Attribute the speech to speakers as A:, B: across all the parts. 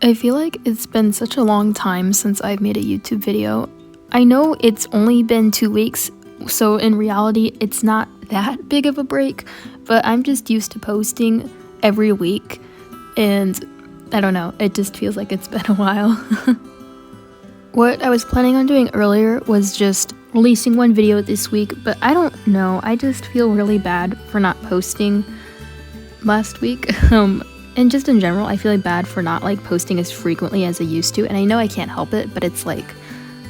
A: I feel like it's been such a long time since I've made a YouTube video. I know it's only been 2 weeks, so in reality, it's not that big of a break, but I'm just used to posting every week, and I don't know, it just feels like it's been a while. What I was planning on doing earlier was just releasing one video this week, but I don't know, I just feel really bad for not posting last week. And just in general, I feel like bad for not posting as frequently as I used to, and I know I can't help it, but it's like,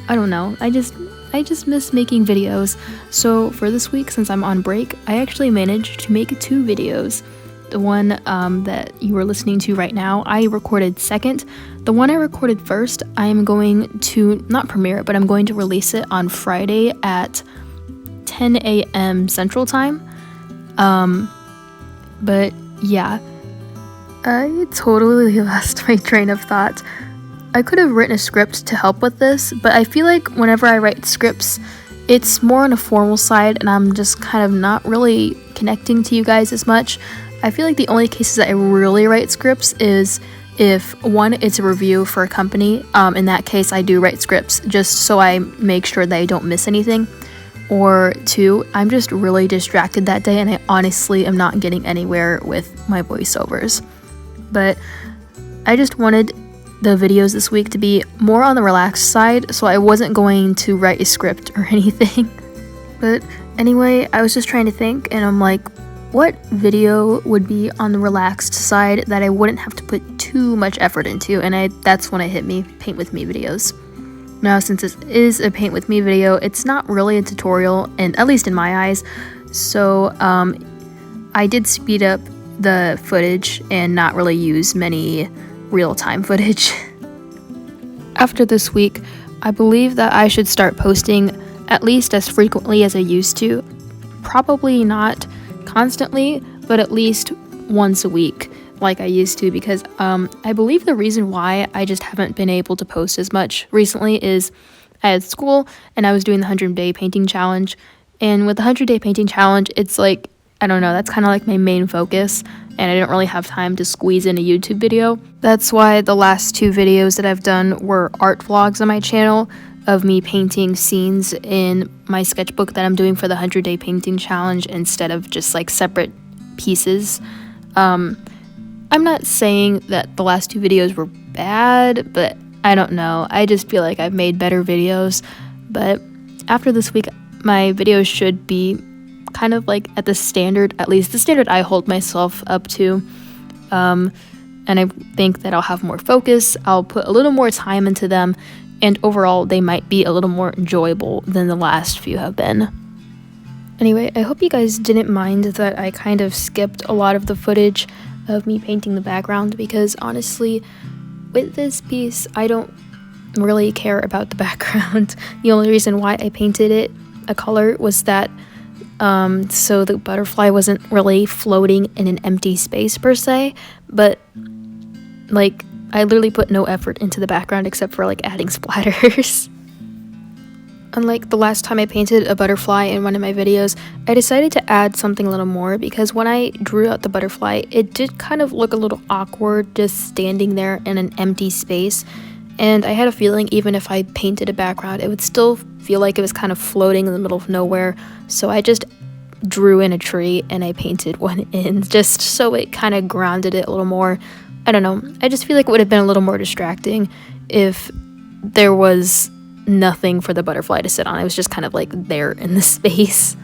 A: I don't know, I just miss making videos. So for this week, since I'm on break, I actually managed to make 2 videos. The one that you are listening to right now, I recorded second. The one I recorded first, I am going to not premiere it, but I'm going to release it on Friday at 10 a.m. Central Time. But yeah, I totally lost my train of thought. I could have written a script to help with this, but I feel like whenever I write scripts, it's more on a formal side, and I'm just kind of not really connecting to you guys as much. I feel like the only cases that I really write scripts is if, one, it's a review for a company. In that case, I do write scripts just so I make sure that I don't miss anything. Or 2, I'm just really distracted that day, and I honestly am not getting anywhere with my voiceovers. But I just wanted the videos this week to be more on the relaxed side, so I wasn't going to write a script or anything. But anyway, I was just trying to think, and I'm like, what video would be on the relaxed side that I wouldn't have to put too much effort into? And that's when it hit me, Paint With Me videos. Now, since this is a Paint With Me video, it's not really a tutorial, and at least in my eyes, so I did speed up the footage and not really use many real-time footage. After this week, I believe that I should start posting at least as frequently as I used to. Probably not constantly, but at least once a week like I used to, because I believe the reason why I just haven't been able to post as much recently is I had school and I was doing the 100-day painting challenge, and with the 100-day painting challenge, it's like, I don't know, that's kind of like my main focus, and I didn't really have time to squeeze in a YouTube video. That's why the last 2 videos that I've done were art vlogs on my channel of me painting scenes in my sketchbook that I'm doing for the 100-day painting challenge instead of just separate pieces. I'm not saying that the last 2 videos were bad, but I don't know. I just feel like I've made better videos. But after this week, my videos should be kind of at the standard, at least the standard I hold myself up to. And I think that I'll have more focus. I'll put a little more time into them. And overall, they might be a little more enjoyable than the last few have been. Anyway, I hope you guys didn't mind that I kind of skipped a lot of the footage of me painting the background, because honestly, with this piece, I don't really care about the background. The only reason why I painted it a color was that so the butterfly wasn't really floating in an empty space per se, but I literally put no effort into the background except for adding splatters. Unlike the last time I painted a butterfly in one of my videos, I decided to add something a little more, because when I drew out the butterfly, it did kind of look a little awkward just standing there in an empty space, and I had a feeling even if I painted a background, it would still feel like it was kind of floating in the middle of nowhere, so I just drew in a tree and I painted one in just so it kind of grounded it a little more. I don't know, I just feel like it would have been a little more distracting if there was nothing for the butterfly to sit on. It was just kind of there in the space.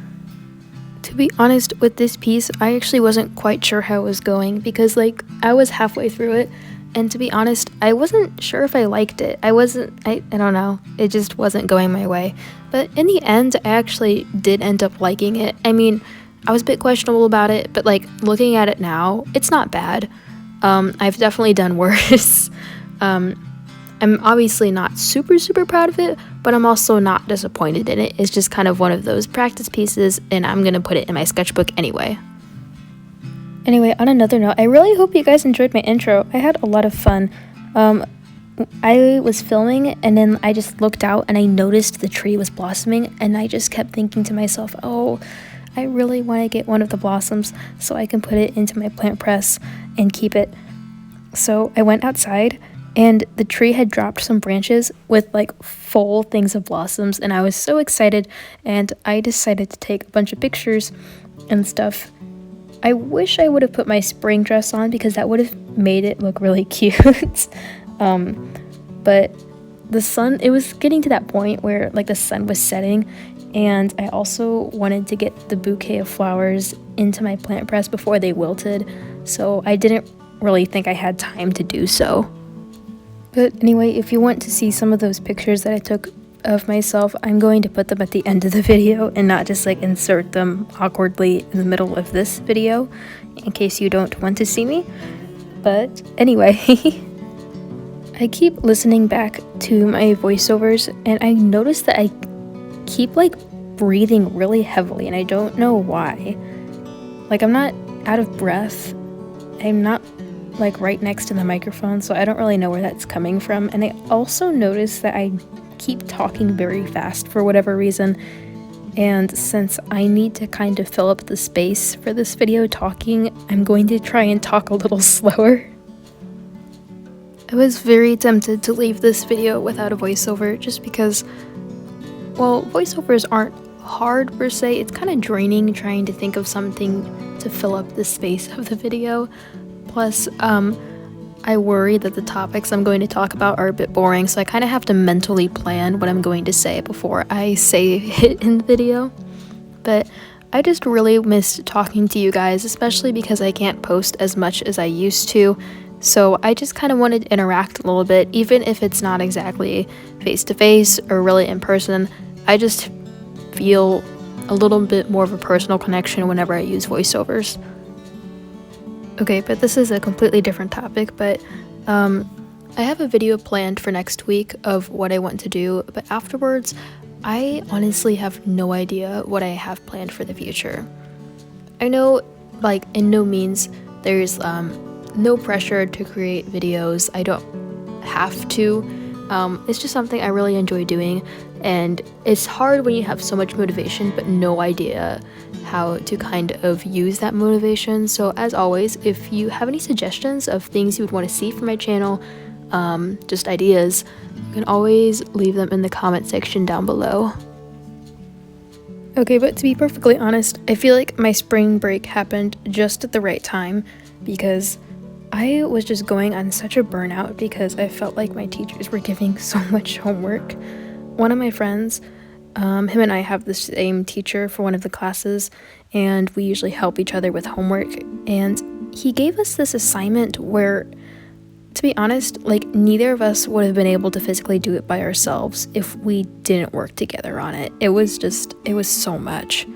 A: To be honest, with this piece, I actually wasn't quite sure how it was going, because I was halfway through it, and to be honest, I wasn't sure if I liked it. I don't know, it just wasn't going my way. But in the end, I actually did end up liking it. I mean, I was a bit questionable about it, but looking at it now, it's not bad. I've definitely done worse. I'm obviously not super proud of it, but I'm also not disappointed in it. It's just kind of one of those practice pieces, and I'm gonna put it in my sketchbook anyway. Anyway, on another note, I really hope you guys enjoyed my intro. I had a lot of fun. I was filming, and then I just looked out and I noticed the tree was blossoming, and I just kept thinking to myself, oh, I really want to get one of the blossoms so I can put it into my plant press and keep it. So I went outside and the tree had dropped some branches with like full things of blossoms, and I was so excited, and I decided to take a bunch of pictures and stuff. I wish I would have put my spring dress on because that would have made it look really cute. But the sun, it was getting to that point where like the sun was setting, and I also wanted to get the bouquet of flowers into my plant press before they wilted, so I didn't really think I had time to do so. But anyway, if you want to see some of those pictures that I took of myself, I'm going to put them at the end of the video and not just like insert them awkwardly in the middle of this video in case you don't want to see me. But anyway, I keep listening back to my voiceovers and I notice that I keep like breathing really heavily and I don't know why. Like, I'm not out of breath. I'm not like right next to the microphone, so I don't really know where that's coming from. And I also notice that I keep talking very fast for whatever reason, and since I need to kind of fill up the space for this video talking, I'm going to try and talk a little slower. I was very tempted to leave this video without a voiceover just because, well, voiceovers aren't hard per se. It's kind of draining trying to think of something to fill up the space of the video. Plus, I worry that the topics I'm going to talk about are a bit boring, so I kind of have to mentally plan what I'm going to say before I say it in the video. But I just really missed talking to you guys, especially because I can't post as much as I used to. So I just kind of wanted to interact a little bit, even if it's not exactly face-to-face or really in person. I just feel a little bit more of a personal connection whenever I use voiceovers. Okay, but this is a completely different topic, but I have a video planned for next week of what I want to do, but afterwards, I honestly have no idea what I have planned for the future. I know, like, in no means there's no pressure to create videos. I don't have to. It's just something I really enjoy doing, and it's hard when you have so much motivation but no idea how to kind of use that motivation. So as always, if you have any suggestions of things you would want to see from my channel, just ideas, you can always leave them in the comment section down below. Okay, but to be perfectly honest, I feel like my spring break happened just at the right time because I was just going on such a burnout because I felt like my teachers were giving so much homework. One of my friends, him and I have the same teacher for one of the classes, and we usually help each other with homework, and he gave us this assignment where, to be honest, like, neither of us would have been able to physically do it by ourselves if we didn't work together on it. It was so much.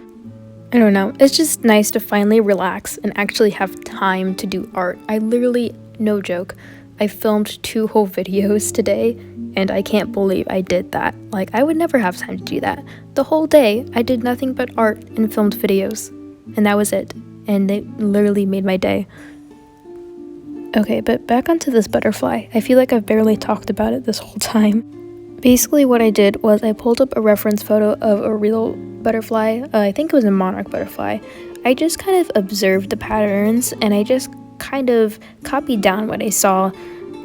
A: I don't know, it's just nice to finally relax and actually have time to do art. I literally, no joke, I filmed 2 whole videos today, and I can't believe I did that. Like, I would never have time to do that. The whole day, I did nothing but art and filmed videos, and that was it. And it literally made my day. Okay, but back onto this butterfly. I feel like I've barely talked about it this whole time. Basically what I did was I pulled up a reference photo of a real butterfly. I think it was a monarch butterfly. I just kind of observed the patterns and I just kind of copied down what I saw.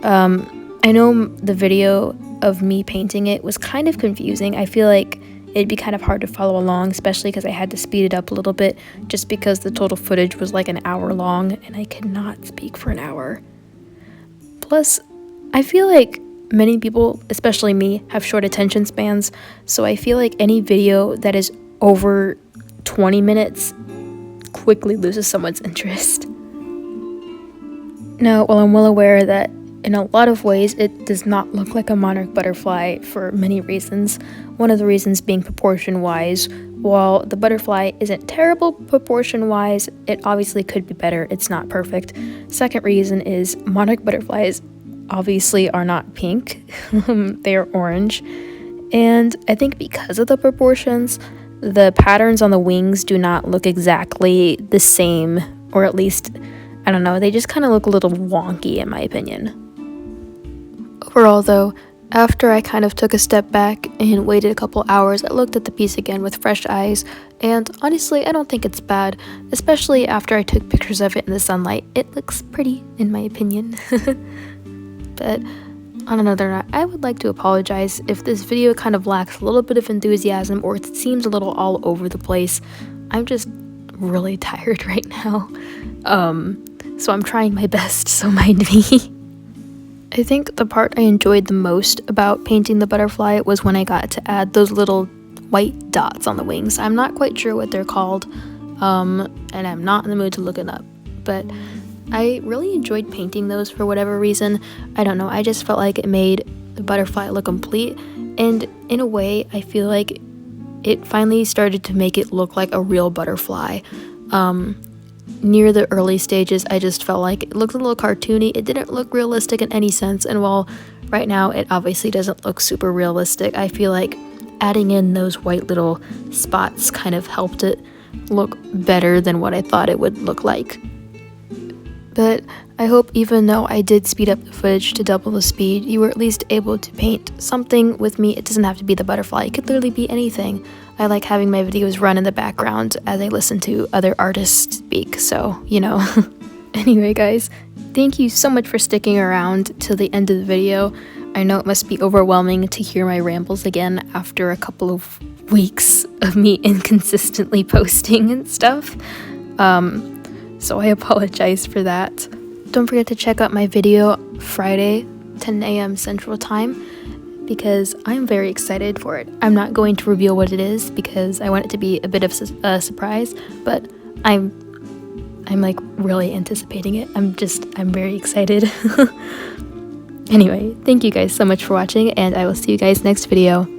A: I know the video of me painting it was kind of confusing. I feel like it'd be kind of hard to follow along, especially because I had to speed it up a little bit just because the total footage was like an hour long and I could not speak for an hour. Plus, I feel like many people, especially me, have short attention spans, so I feel like any video that is over 20 minutes quickly loses someone's interest. Now, while I'm well aware that in a lot of ways it does not look like a monarch butterfly for many reasons, one of the reasons being proportion-wise. While the butterfly isn't terrible proportion-wise, it obviously could be better. It's not perfect. Second reason is monarch butterflies obviously are not pink. They are orange. And I think because of the proportions, the patterns on the wings do not look exactly the same, or at least, I don't know, they just kind of look a little wonky in my opinion. Overall though, after I kind of took a step back and waited a couple hours, I looked at the piece again with fresh eyes, and honestly, I don't think it's bad, especially after I took pictures of it in the sunlight. It looks pretty, in my opinion. But On another note, I would like to apologize if this video kind of lacks a little bit of enthusiasm or it seems a little all over the place. I'm just really tired right now. So I'm trying my best, so mind me. I think the part I enjoyed the most about painting the butterfly was when I got to add those little white dots on the wings. I'm not quite sure what they're called, and I'm not in the mood to look it up, but I really enjoyed painting those for whatever reason. I don't know, I just felt like it made the butterfly look complete, and in a way, I feel like it finally started to make it look like a real butterfly. Near the early stages, I just felt like it looked a little cartoony. It didn't look realistic in any sense, and while right now it obviously doesn't look super realistic, I feel like adding in those white little spots kind of helped it look better than what I thought it would look like. But I hope even though I did speed up the footage to double the speed, you were at least able to paint something with me. It doesn't have to be the butterfly, it could literally be anything. I like having my videos run in the background as I listen to other artists speak, so, you know. Anyway guys, thank you so much for sticking around till the end of the video. I know it must be overwhelming to hear my rambles again after a couple of weeks of me inconsistently posting and stuff. So I apologize for that. Don't forget to check out my video Friday, 10 a.m. Central Time, because I'm very excited for it. I'm not going to reveal what it is because I want it to be a bit of a surprise, but I'm like really anticipating it. I'm very excited. Anyway, thank you guys so much for watching, and I will see you guys next video.